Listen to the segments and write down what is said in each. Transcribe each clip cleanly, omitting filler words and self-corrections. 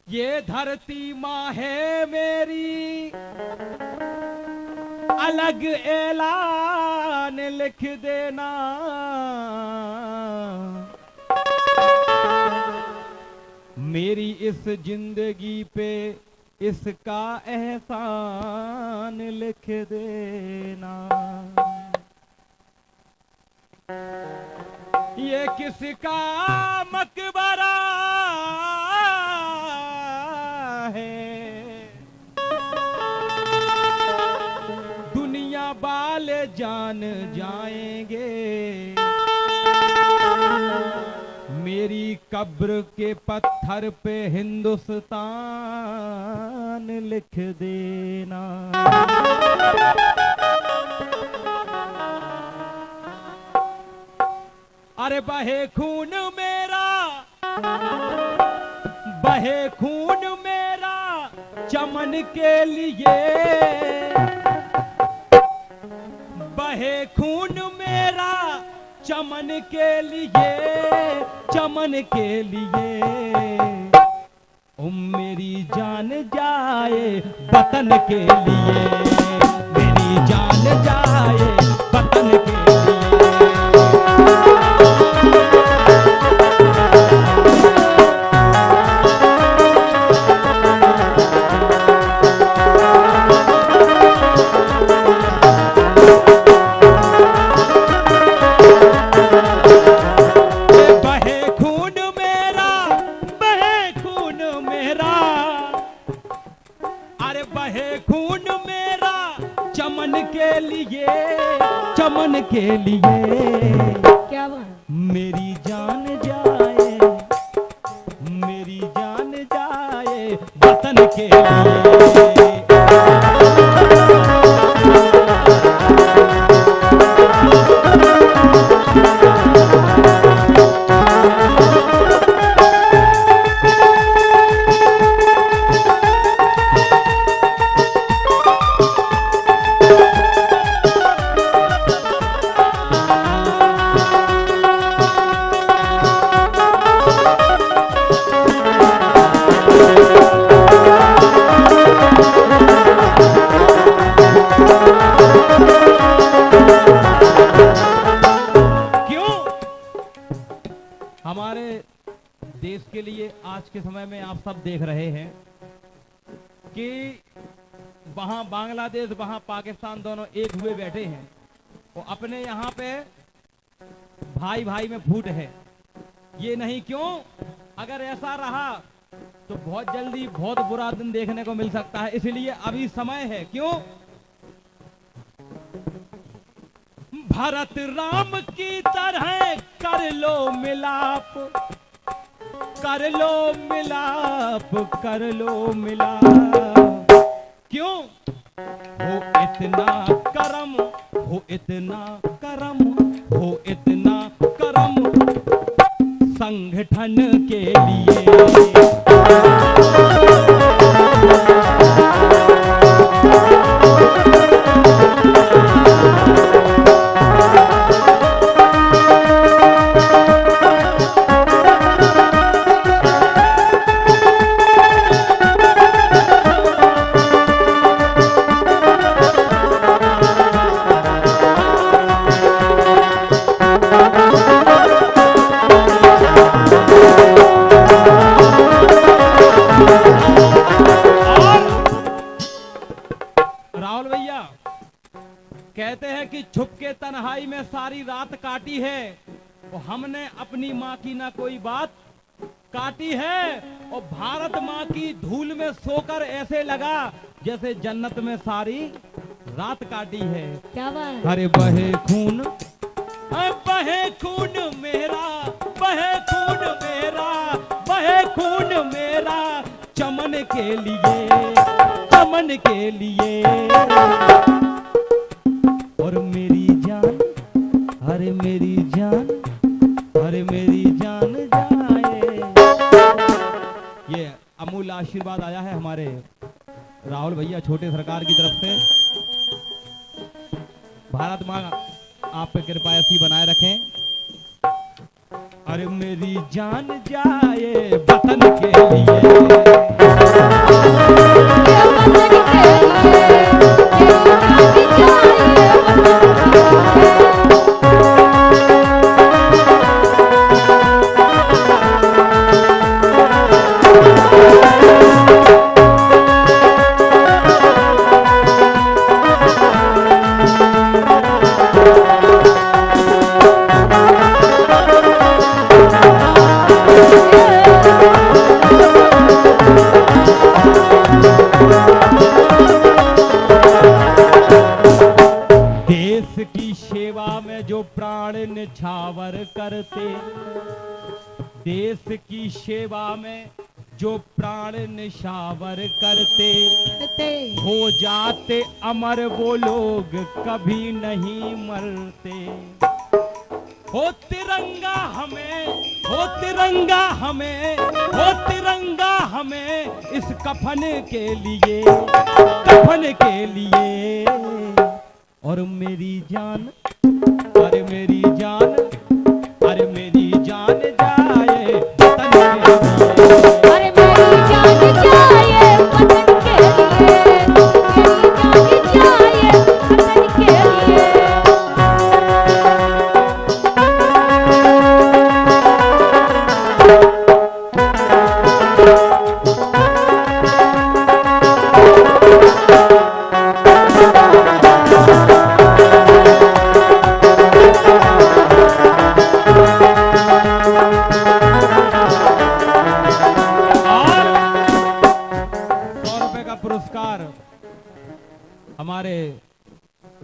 ये धरती माँ है मेरी, अलग ऐलान लिख देना। मेरी इस जिंदगी पे इसका एहसान लिख देना। ये किसका मकबरा है, दुनिया वाले जान जाएंगे। मेरी कब्र के पत्थर पे हिंदुस्तान लिख देना। अरे बहे खून मेरा, बहे खून मेरा चमन के लिए, बहे खून मेरा चमन के लिए, चमन के लिए। ओ मेरी जान जाए वतन के लिए, मेरी जान जाए वतन के लिए। चमन के लिए क्या बात, मेरी जान जाए, मेरी जान जाए वतन के लिए। देश के लिए आज के समय में आप सब देख रहे हैं कि वहां बांग्लादेश वहां पाकिस्तान दोनों एक हुए बैठे हैं। वो अपने यहाँ पे भाई भाई में फूट है। ये नहीं क्यों, अगर ऐसा रहा तो बहुत जल्दी बहुत बुरा दिन देखने को मिल सकता है। इसलिए अभी समय है। क्यों? भरत राम की तरह कर लो मिलाप, कर लो मिलाप, कर लो मिलाप। क्यों? हो इतना करम, हो इतना करम, हो इतना करम संगठन के लिए। कहते हैं कि छुप के तन्हाई में सारी रात काटी है, और हमने अपनी माँ की ना कोई बात काटी है। और भारत माँ की धूल में सोकर ऐसे लगा जैसे जन्नत में सारी रात काटी है। क्या बात। अरे बहे खून, बहे खून मेरा, बहे खून मेरा, बहे खून मेरा चमन के लिए, चमन के लिए। और मेरी जान, अरे मेरी जान, अरे मेरी जान जाए। ये अमूल्य आशीर्वाद आया है हमारे राहुल भैया छोटे सरकार की तरफ से। भारत माँ आप पे कृपा ऐसी बनाए रखें। अरे मेरी जान जाए वतन के लिए। बढ़ते, देश की सेवा में जो प्राण निछावर करते, हो जाते अमर वो लोग कभी नहीं मरते। हो तिरंगा हमें, हो तिरंगा हमें, हो तिरंगा हमें इस कफन के लिए, कफन के लिए। और मेरी जान, अरे मेरी जान, अरे मेरी जान जाए वतन के लिए, अरे मेरी जान जाए वतन के लिए, मेरी जान जाए वतन के लिए। हमारे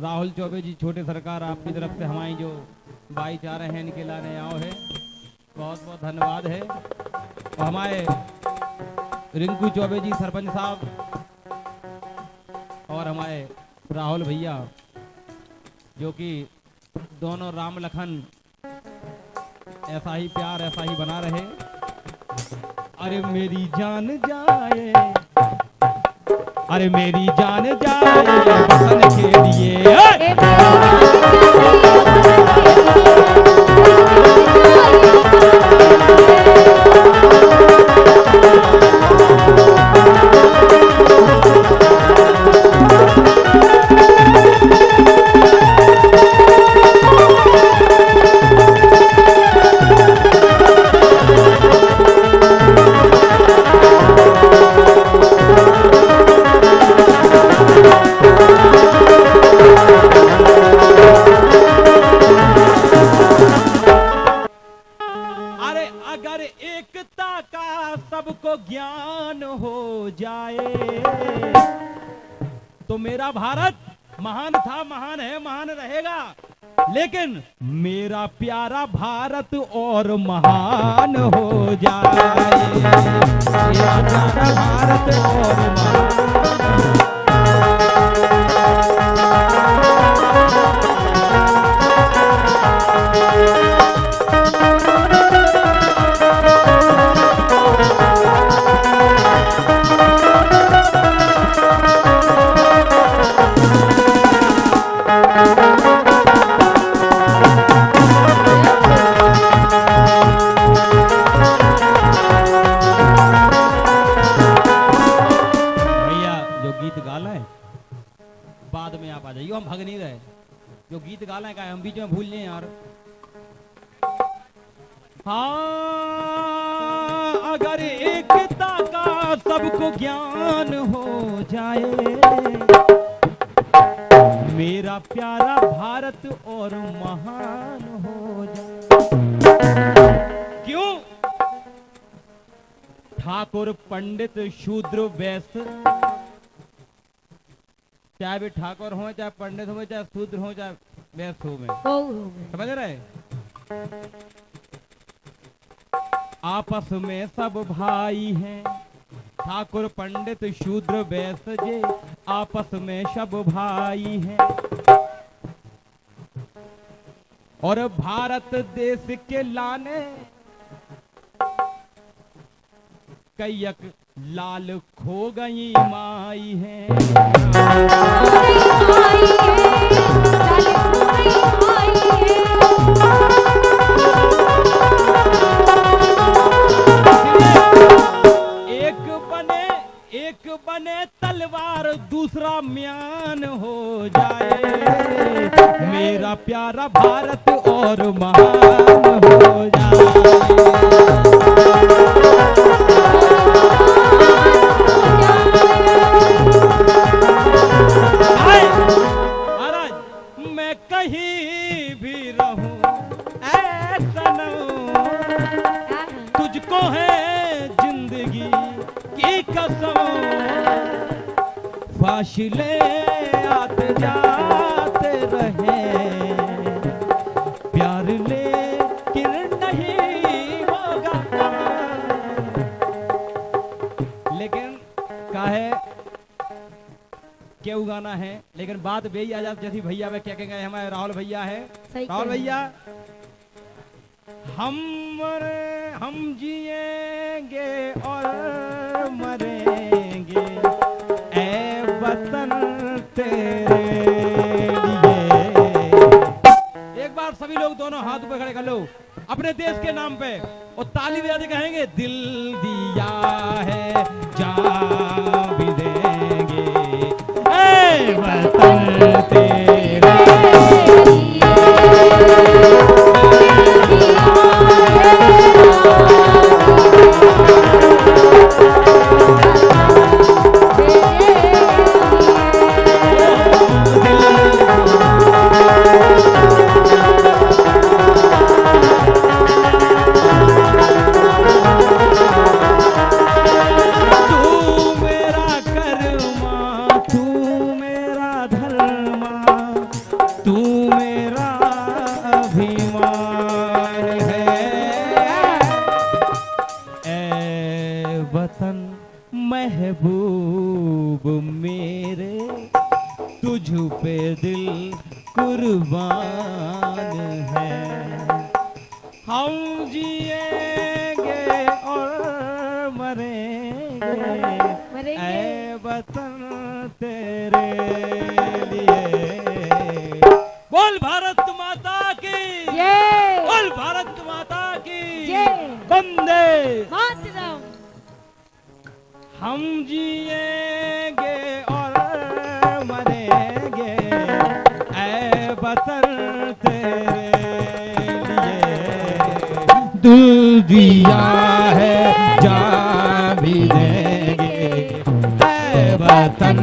राहुल चौबे जी छोटे सरकार आपकी तरफ से हमारी जो भाईचारे हैं इनके लाने आओ है, बहुत बहुत धन्यवाद है। और हमारे रिंकू चौबे जी सरपंच साहब और हमारे राहुल भैया जो कि दोनों राम लखन ऐसा ही प्यार ऐसा ही बना रहे। अरे मेरी जान जाए, अरे मेरी जान जाए वतन के लिए, सबको ज्ञान हो जाए तो मेरा भारत महान था, महान है, महान रहेगा। लेकिन मेरा प्यारा भारत और महान हो जाए, मेरा प्यारा भारत और महान। बाद में आप आ जाइए, हम भाग नहीं रहे। जो गीत गाना है हम बीच में भूल जाए यार। हाँ, अगर एकता का सबको ज्ञान हो जाए, मेरा प्यारा भारत और महान हो जाए। क्यों? ठाकुर पंडित शूद्र वैश्य, चाहे भी ठाकुर हो, चाहे पंडित हो, चाहे शूद्र हो, चाहे वैश्य हो, समझ रहे? आपस में सब भाई हैं, ठाकुर पंडित शूद्र वैश्य जे आपस में सब भाई हैं। और भारत देश के लाने कैयक लाल खो गई माई है, एक बने तलवार दूसरा म्यान हो जाए, मेरा प्यारा भारत और महान हो जाए। मैं कहीं भी रहूं ऐ सनम, तुझको है जिंदगी की कसम, फासले आते जाते रहे, प्यार ले किरण लेकिन काहे क्यों गाना है, लेकिन बात वही आ जाती जैसी भैया वे क्या कहेंगे, हमारे राहुल भैया है। सही राहुल कह रहे भैया, हम जिएंगे और मरेंगे ऐ वतन तेरे लिए। एक बार सभी लोग दोनों हाथ ऊपर खड़े कर लो अपने देश के नाम पे और ताली बजा के कहेंगे, दिल दिया है जान भी देंगे ऐ वतन तेरे। महबूब मेरे तुझ पे दिल कुर्बान है, हम जिएंगे और मरेंगे ऐ वतन तेरे लिए। बोल भारत माता की, बोल भारत माता की, वंदे मातरम। हम जिएंगे और मरेंगे ऐ वतन तेरे लिए। दिल दिया है जान भी देंगे ऐ वतन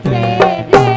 तेरे लिए।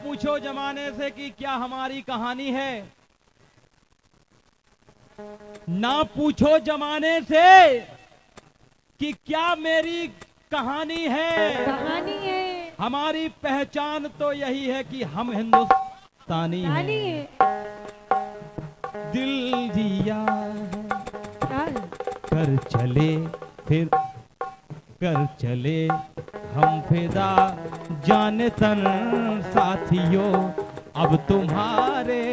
पूछो जमाने से कि क्या हमारी कहानी है, ना पूछो जमाने से कि क्या मेरी कहानी है। कहानी है हमारी पहचान तो यही है कि हम हिंदुस्तानी हैं। दिल दिया कर चले फिर कर चले हम फिदा जाने तन साथियों, अब तुम्हारे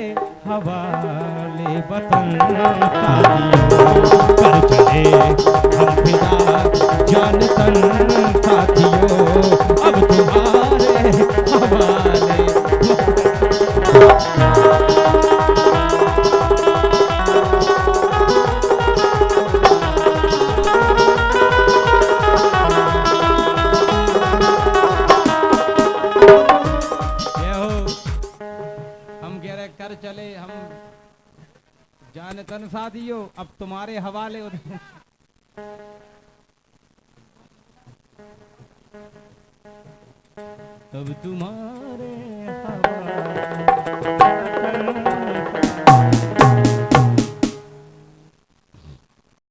हवाले वतन साथियों। कर चले हम फिदा जाने तन साथियों, अब तुम्हारे हवाले। कर चले हम जाने तन साथियों, अब तुम्हारे हवाले। अब तुम्हारे